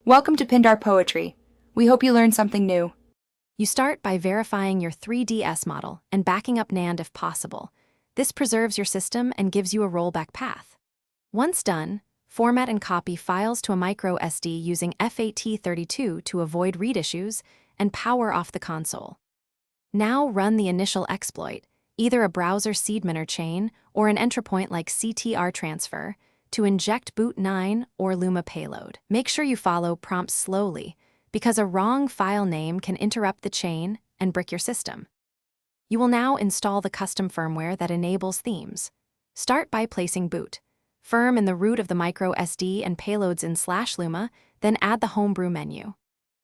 Welcome to Pindar Poetry. We hope you learned something new. You start by verifying your 3DS model and backing up NAND if possible. This preserves your system and gives you a rollback path. Once done, format and copy files to a micro SD using FAT32 to avoid read issues and power off the console. Now run the initial exploit, either a browser seedminer chain or an entry point like CTR transfer, to inject boot 9 or Luma payload. Make sure you follow prompts slowly, because a wrong file name can interrupt the chain and brick your system. You will now install the custom firmware that enables themes. Start by placing boot firm in the root of the micro SD and payloads in /Luma, then add the homebrew menu.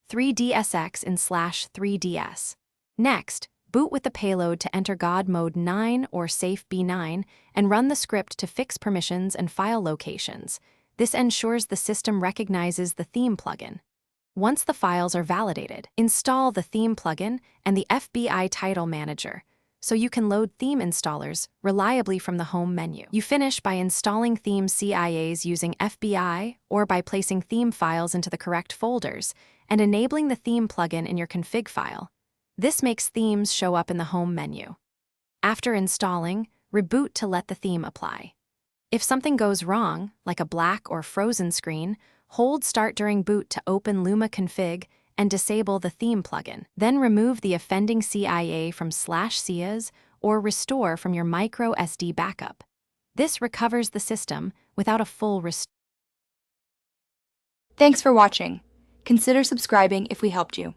3DSX in /3DS. Next, boot with the payload to enter God mode 9 or safe B9 and run the script to fix permissions and file locations. This ensures the system recognizes the theme plugin. Once the files are validated, install the theme plugin and the FBI title manager so you can load theme installers reliably from the home menu. You finish by installing theme CIAs using FBI or by placing theme files into the correct folders and enabling the theme plugin in your config file. This makes themes show up in the home menu. After installing, reboot to let the theme apply. If something goes wrong, like a black or frozen screen, hold Start during boot to open Luma config and disable the theme plugin. Then remove the offending CIA from /CIAs or restore from your micro SD backup. This recovers the system without a full restore. Thanks for watching. Consider subscribing if we helped you.